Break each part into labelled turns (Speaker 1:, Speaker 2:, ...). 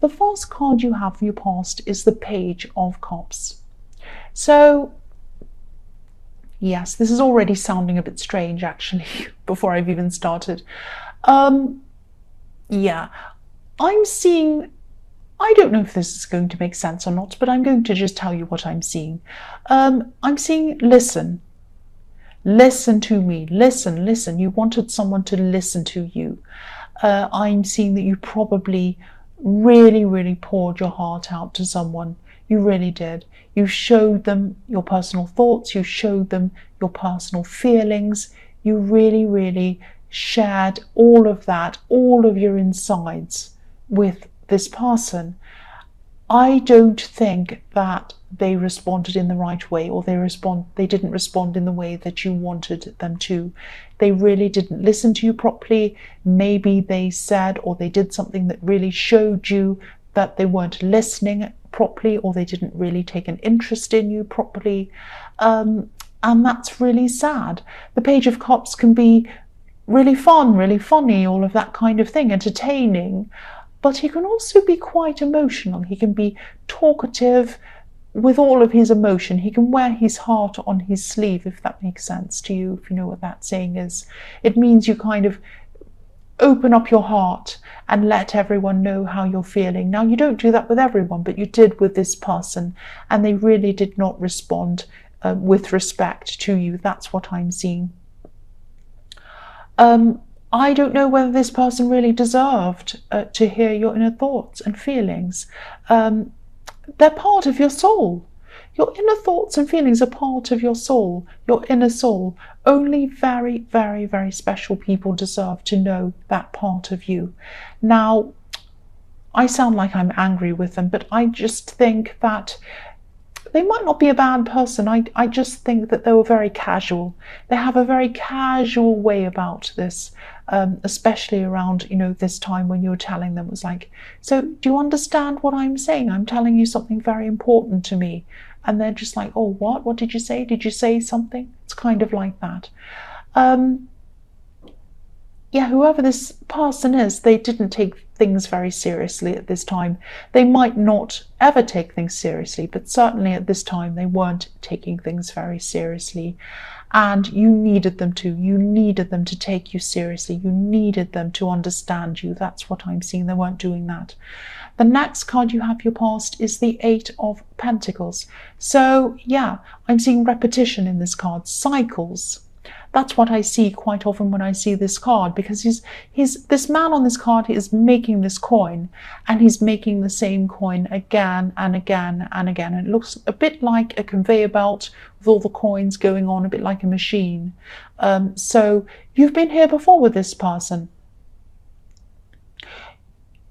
Speaker 1: The first card you have for your past is the Page of Cups. So yes, this is already sounding a bit strange actually before I've even started. Yeah, I'm seeing, I don't know if this is going to make sense or not, but I'm going to just tell you what I'm seeing. I'm seeing listen. Listen to me. Listen, listen. You wanted someone to listen to you. I'm seeing that you probably really, really poured your heart out to someone. You really did. You showed them your personal thoughts. You showed them your personal feelings. You really, really shared all of that, all of your insides with this person. I don't think that they responded in the right way, or they didn't respond in the way that you wanted them to. They really didn't listen to you properly. Maybe they said or they did something that really showed you that they weren't listening properly, or they didn't really take an interest in you properly. And that's really sad. The Page of Cups can be really fun, really funny, all of that kind of thing, entertaining. But he can also be quite emotional. He can be talkative with all of his emotion. He can wear his heart on his sleeve, if that makes sense to you, if you know what that saying is. It means you kind of open up your heart and let everyone know how you're feeling. Now, you don't do that with everyone, but you did with this person, and they really did not respond with respect to you. That's what I'm seeing. I don't know whether this person really deserved to hear your inner thoughts and feelings. They're part of your soul. Your inner thoughts and feelings are part of your soul, your inner soul. Only very, very, very special people deserve to know that part of you. Now, I sound like I'm angry with them, but I just think that they might not be a bad person. I just think that they were very casual. They have a very casual way about this, especially around, this time when you were telling them. It was like, so do you understand what I'm saying? I'm telling you something very important to me. And they're just like, oh, what? What did you say? Did you say something? It's kind of like that. Yeah, whoever this person is, they didn't take things very seriously at this time. They might not ever take things seriously, but certainly at this time they weren't taking things very seriously. And you needed them to. You needed them to take you seriously. You needed them to understand you. That's what I'm seeing. They weren't doing that. The next card you have your past is the Eight of Pentacles. So yeah, I'm seeing repetition in this card, cycles. That's what I see quite often when I see this card, because this man on this card is making this coin, and he's making the same coin again and again and again. And it looks a bit like a conveyor belt with all the coins going on, a bit like a machine. So you've been here before with this person.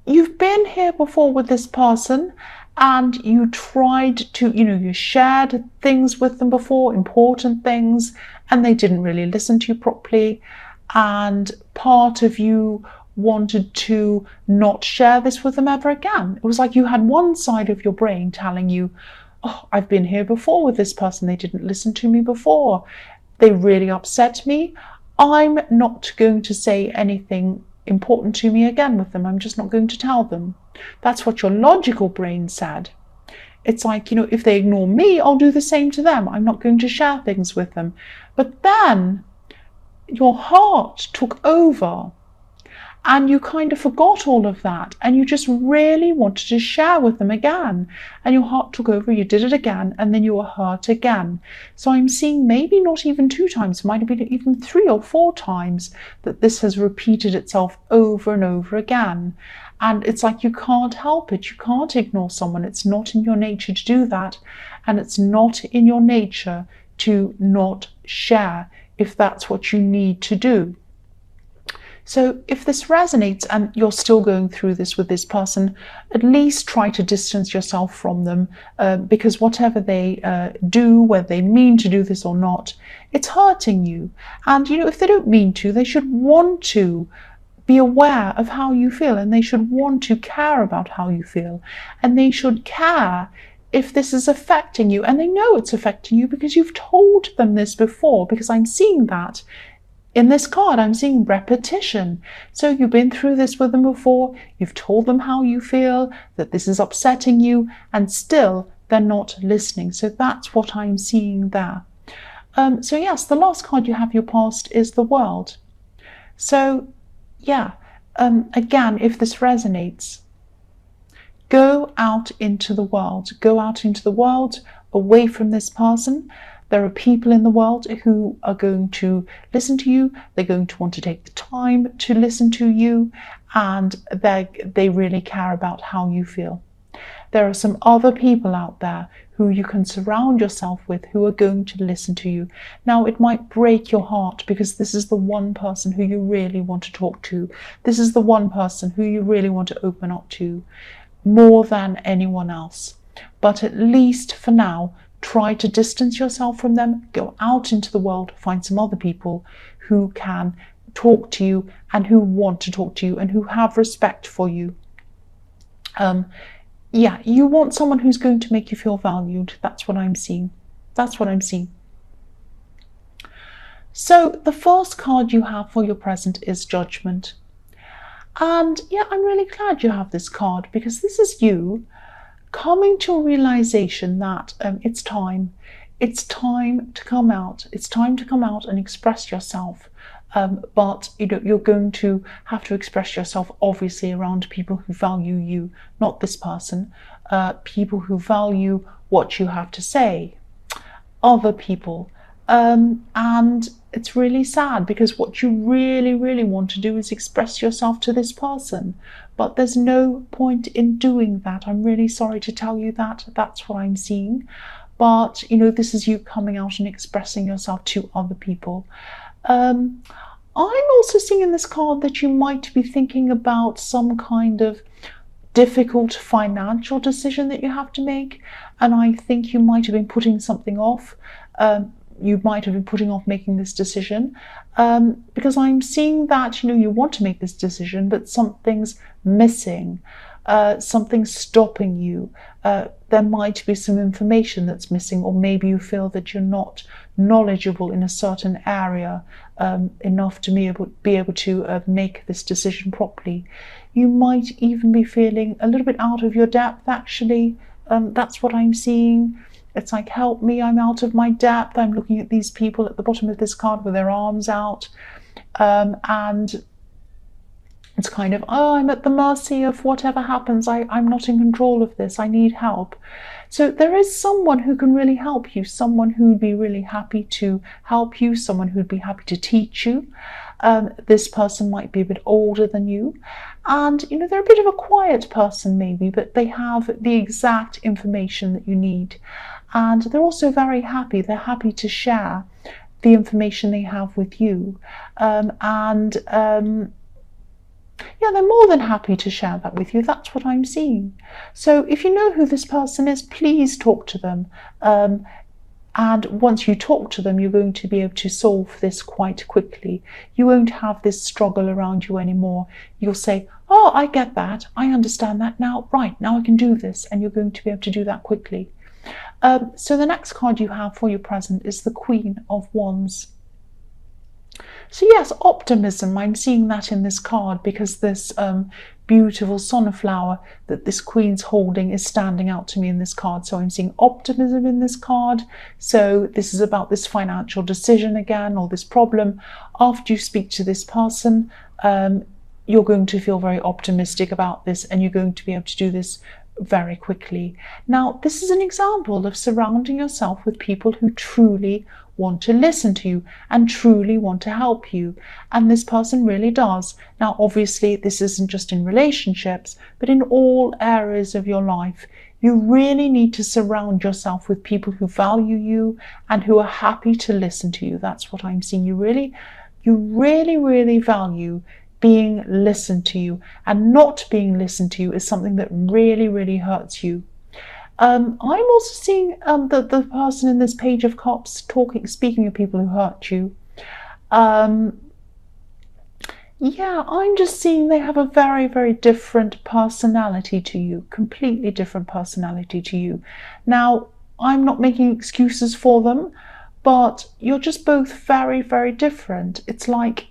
Speaker 1: You've been here before with this person, and you tried to, you shared things with them before, important things, and they didn't really listen to you properly. And part of you wanted to not share this with them ever again. It was like you had one side of your brain telling you, oh, I've been here before with this person. They didn't listen to me before. They really upset me. I'm not going to say anything important to me again with them. I'm just not going to tell them. That's what your logical brain said. It's like, if they ignore me, I'll do the same to them. I'm not going to share things with them. But then your heart took over, and you kind of forgot all of that, and you just really wanted to share with them again. And your heart took over, you did it again, and then you were hurt again. So I'm seeing maybe not even 2 times, it might have been even 3 or 4 times that this has repeated itself over and over again. And it's like you can't help it. You can't ignore someone. It's not in your nature to do that. And it's not in your nature to not share if that's what you need to do. So if this resonates and you're still going through this with this person, at least try to distance yourself from them, because whatever they do, whether they mean to do this or not, it's hurting you. And, if they don't mean to, they should want to be aware of how you feel, and they should want to care about how you feel, and they should care if this is affecting you, and they know it's affecting you because you've told them this before, because I'm seeing that In this card, I'm seeing repetition. So you've been through this with them before, you've told them how you feel, that this is upsetting you, and still they're not listening. So that's what I'm seeing there. So yes, the last card you have, your past, is the World. So yeah, again, if this resonates, go out into the world. Go out into the world, away from this person. There are people in the world who are going to listen to you. They're going to want to take the time to listen to you, and they really care about how you feel. There are some other people out there who you can surround yourself with who are going to listen to you. Now, it might break your heart because this is the one person who you really want to talk to. This is the one person who you really want to open up to more than anyone else. But at least for now, try to distance yourself from them, go out into the world, find some other people who can talk to you and who want to talk to you and who have respect for you. Yeah, you want someone who's going to make you feel valued. That's what I'm seeing. That's what I'm seeing. So the first card you have for your present is Judgment. And yeah, I'm really glad you have this card because this is you coming to a realization that it's time. It's time to come out. It's time to come out and express yourself. But you're going to have to express yourself obviously around people who value you, not this person. People who value what you have to say, other people. And it's really sad because what you really, really want to do is express yourself to this person. But there's no point in doing that. I'm really sorry to tell you that. That's what I'm seeing. But, this is you coming out and expressing yourself to other people. I'm also seeing in this card that you might be thinking about some kind of difficult financial decision that you have to make. And I think you might have been putting something off. You might have been putting off making this decision because I'm seeing that, you want to make this decision, but something's missing, something's stopping you. There might be some information that's missing, or maybe you feel that you're not knowledgeable in a certain area enough to be able to make this decision properly. You might even be feeling a little bit out of your depth, actually. That's what I'm seeing. It's like, help me, I'm out of my depth. I'm looking at these people at the bottom of this card with their arms out. And it's kind of, I'm at the mercy of whatever happens. I'm not in control of this. I need help. So there is someone who can really help you, someone who'd be really happy to help you, someone who'd be happy to teach you. This person might be a bit older than you. And, they're a bit of a quiet person maybe, but they have the exact information that you need. And they're also very happy. They're happy to share the information they have with you. Yeah, they're more than happy to share that with you. That's what I'm seeing. So if you know who this person is, please talk to them. And once you talk to them, you're going to be able to solve this quite quickly. You won't have this struggle around you anymore. You'll say, oh, I get that. I understand that now. Right, now I can do this. And you're going to be able to do that quickly. So the next card you have for your present is the Queen of Wands. So yes, optimism, I'm seeing that in this card because this beautiful sunflower that this queen's holding is standing out to me in this card. So I'm seeing optimism in this card. So this is about this financial decision again, or this problem. After you speak to this person, you're going to feel very optimistic about this, and you're going to be able to do this very quickly. Now, this is an example of surrounding yourself with people who truly want to listen to you and truly want to help you. And this person really does. Now, obviously, this isn't just in relationships, but in all areas of your life. You really need to surround yourself with people who value you and who are happy to listen to you. That's what I'm seeing. You really, really value being listened to you, and not being listened to is something that really, really hurts you. I'm also seeing the person in this Page of Cups speaking of people who hurt you. Yeah, I'm just seeing they have a very, very different personality to you, completely different personality to you. Now, I'm not making excuses for them, but you're just both very, very different. It's like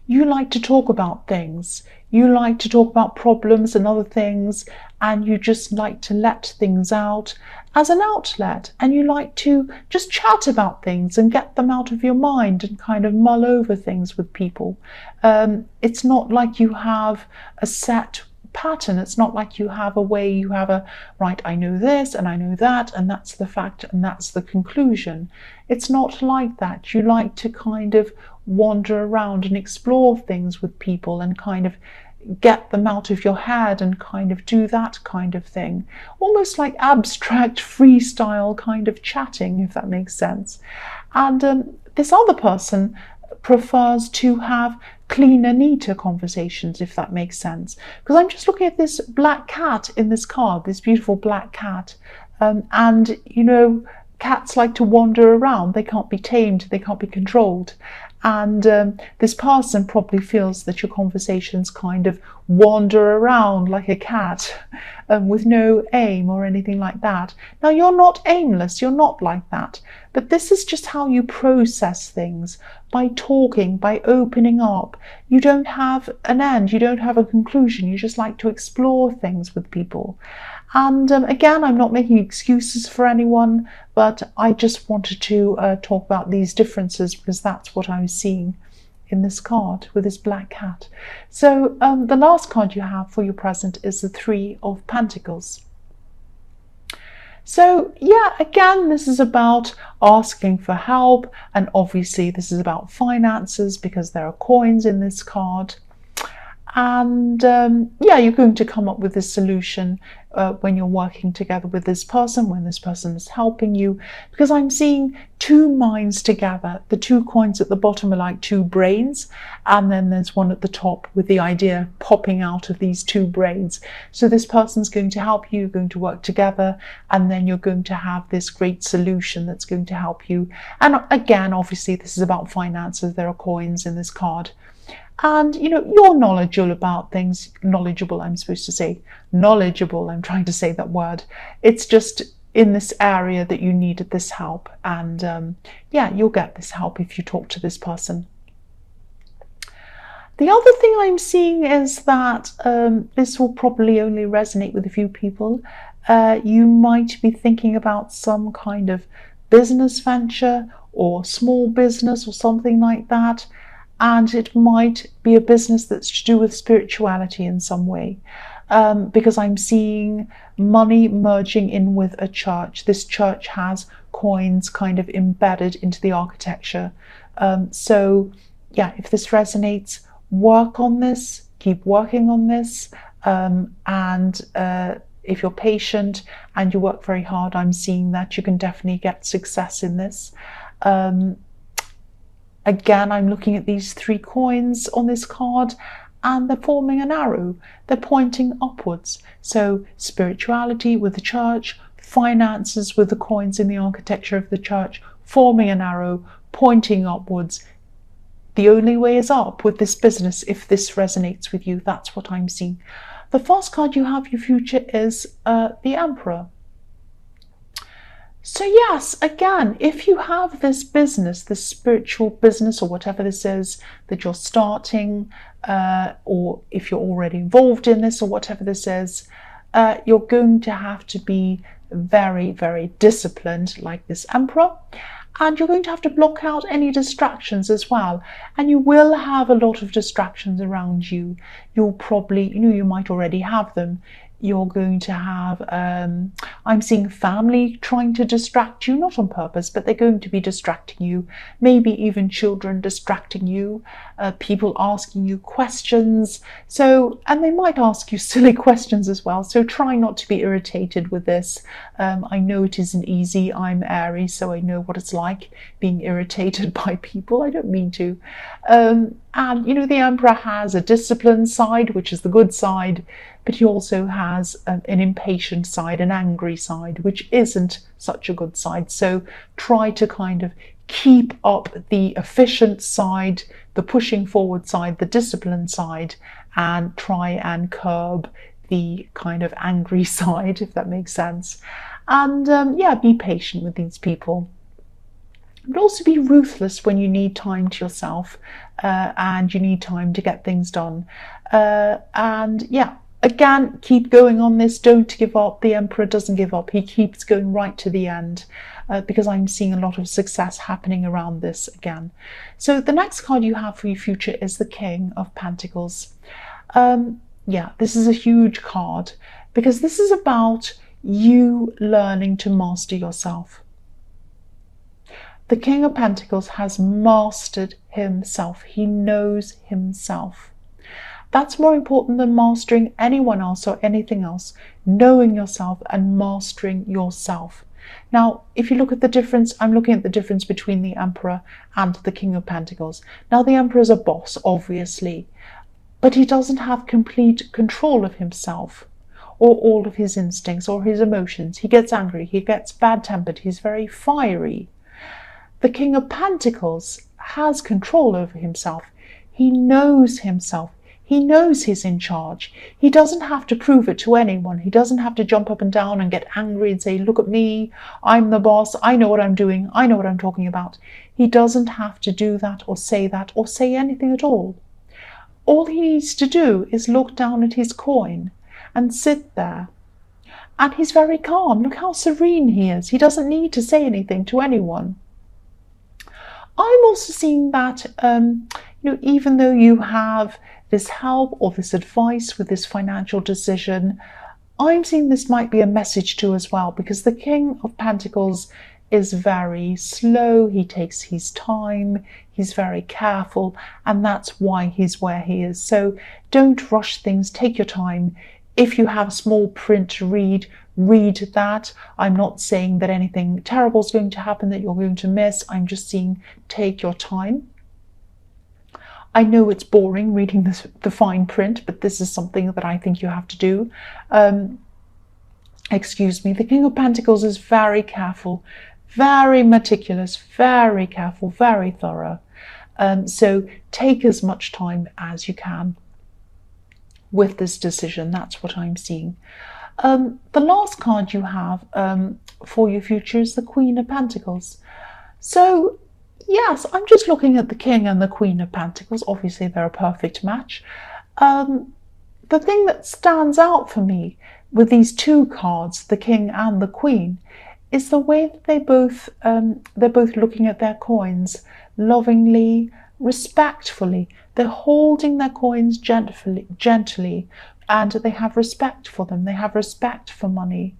Speaker 1: you like to talk about things. You like to talk about problems and other things, and you just like to let things out as an outlet. And you like to just chat about things and get them out of your mind and kind of mull over things with people. It's not like you have a set pattern. It's not like you have a way, you have a, right, I know this and I know that, and that's the fact and that's the conclusion. It's not like that. You like to kind of wander around and explore things with people and kind of get them out of your head and kind of do that kind of thing. Almost like abstract freestyle kind of chatting, if that makes sense. And this other person prefers to have cleaner, neater conversations, if that makes sense. Because I'm just looking at this black cat in this card, this beautiful black cat. And, you know, cats like to wander around. They can't be tamed. They can't be controlled. And this person probably feels that your conversations kind of wander around like a cat with no aim or anything like that. Now, you're not aimless. You're not like that. But this is just how you process things, by talking, by opening up. You don't have an end. You don't have a conclusion. You just like to explore things with people. And again, I'm not making excuses for anyone, but I just wanted to talk about these differences because that's what I'm seeing in this card with this black cat. So the last card you have for your present is the Three of Pentacles. So yeah, again, this is about asking for help, and obviously this is about finances because there are coins in this card. And yeah, you're going to come up with a solution when you're working together with this person, when this person is helping you, because I'm seeing two minds together. The two coins at the bottom are like two brains, and then there's one at the top with the idea popping out of these two brains. So this person's going to help you, you're going to work together, and then you're going to have this great solution that's going to help you. And again, obviously this is about finances. There are coins in this card. And, you know, you're knowledgeable about things. Knowledgeable, I'm supposed to say. Knowledgeable, I'm trying to say that word. It's just in this area that you needed this help. And yeah, you'll get this help if you talk to this person. The other thing I'm seeing is that this will probably only resonate with a few people. You might be thinking about some kind of business venture or small business or something like that. And it might be a business that's to do with spirituality in some way, because I'm seeing money merging in with a church. This church has coins kind of embedded into the architecture. So yeah, if this resonates, work on this, keep working on this, and if you're patient and you work very hard, I'm seeing that you can definitely get success in this. Again, I'm looking at these three coins on this card, and they're forming an arrow. They're pointing upwards. So spirituality with the church, finances with the coins in the architecture of the church, forming an arrow, pointing upwards. The only way is up with this business. If this resonates with you, that's what I'm seeing. The first card you have, your future, is the Emperor. So yes, again, if you have this business, this spiritual business or whatever this is that you're starting, or if you're already involved in this or whatever this is, you're going to have to be very, very disciplined like this Emperor. And you're going to have to block out any distractions as well. And you will have a lot of distractions around you. You'll probably, you might already have them. You're going to have, I'm seeing family trying to distract you, not on purpose, but they're going to be distracting you. Maybe even children distracting you, people asking you questions. So, and they might ask you silly questions as well. So try not to be irritated with this. I know it isn't easy. I'm Aries, so I know what it's like being irritated by people. I don't mean to. And, the Emperor has a disciplined side, which is the good side. But he also has an impatient side, an angry side, which isn't such a good side. So try to kind of keep up the efficient side, the pushing forward side, the disciplined side, and try and curb the kind of angry side, if that makes sense. And yeah, be patient with these people. but also be ruthless when you need time to yourself and you need time to get things done. And yeah, again, keep going on this. Don't give up. The Emperor doesn't give up. He keeps going right to the end because I'm seeing a lot of success happening around this again. So the next card you have for your future is the King of Pentacles. Yeah, this is a huge card because this is about you learning to master yourself. The King of Pentacles has mastered himself. He knows himself. That's more important than mastering anyone else or anything else. Knowing yourself and mastering yourself. Now, if you look at the difference, I'm looking at the difference between the Emperor and the King of Pentacles. Now, the Emperor is a boss, obviously, but he doesn't have complete control of himself or all of his instincts or his emotions. He gets angry, he gets bad-tempered, he's very fiery. The King of Pentacles has control over himself. He knows himself. He knows he's in charge. He doesn't have to prove it to anyone. He doesn't have to jump up and down and get angry and say, look at me, I'm the boss, I know what I'm doing, I know what I'm talking about. He doesn't have to do that or say anything at all. All he needs to do is look down at his coin and sit there. And he's very calm. Look how serene he is. He doesn't need to say anything to anyone. I'm also seeing that, even though you have this help or this advice with this financial decision, I'm seeing this might be a message too as well, because the King of Pentacles is very slow. He takes his time. He's very careful, and that's why he's where he is. So don't rush things. Take your time. If you have small print to read that. I'm not saying that anything terrible is going to happen that you're going to miss. I'm just saying take your time. I know it's boring reading the fine print, but this is something that I think you have to do. Excuse me. The King of Pentacles is very careful, very meticulous, very careful, very thorough. So take as much time as you can with this decision. That's what I'm seeing. The last card you have for your future is the Queen of Pentacles. So, yes, I'm just looking at the King and the Queen of Pentacles. Obviously, they're a perfect match. The thing that stands out for me with these two cards, the King and the Queen, is the way that they're both looking at their coins lovingly, respectfully. They're holding their coins gently. And they have respect for them. They have respect for money.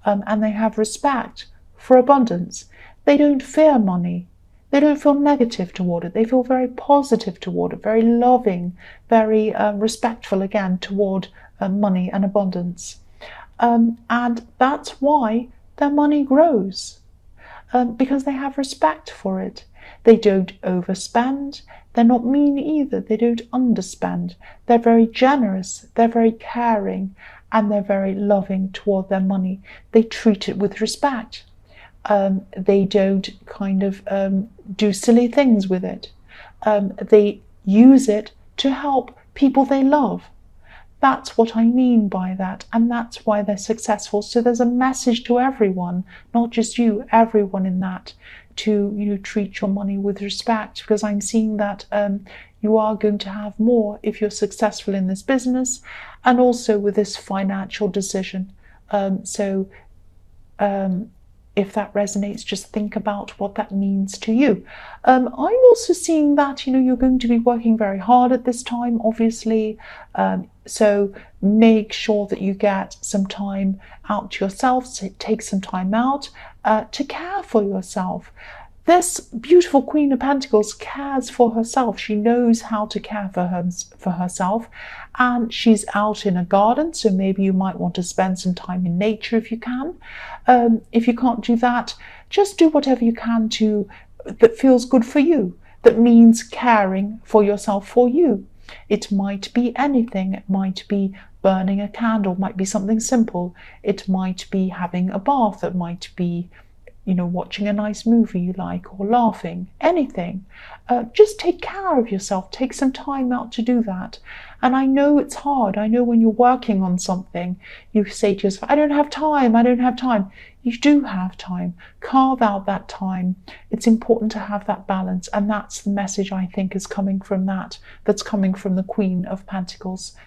Speaker 1: And they have respect for abundance. They don't fear money. They don't feel negative toward it. They feel very positive toward it, very loving, very respectful again toward money and abundance. And that's why their money grows, because they have respect for it. They don't overspend. They're not mean either. They don't underspend. They're very generous. They're very caring, and they're very loving toward their money. They treat it with respect. They don't kind of do silly things with it. They use it to help people they love. That's what I mean by that, and that's why they're successful. So there's a message to everyone, not just you, everyone in that, to treat your money with respect, because I'm seeing that you are going to have more if you're successful in this business and also with this financial decision. If that resonates, just think about what that means to you. I'm also seeing that you're going to be working very hard at this time, obviously. So make sure that you get some time out to yourself. So take some time out to care for yourself. This beautiful Queen of Pentacles cares for herself. She knows how to care for herself, and she's out in a garden, so maybe you might want to spend some time in nature if you can. If you can't do that, just do whatever you can that feels good for you, that means caring for yourself for you. It might be anything. It might be burning a candle, it might be something simple. It might be having a bath, it might be watching a nice movie you like, or laughing, anything. Just take care of yourself. Take some time out to do that. And I know it's hard. I know when you're working on something, you say to yourself, I don't have time, I don't have time. You do have time. Carve out that time. It's important to have that balance. And that's the message I think is coming from that. That's coming from the Queen of Pentacles.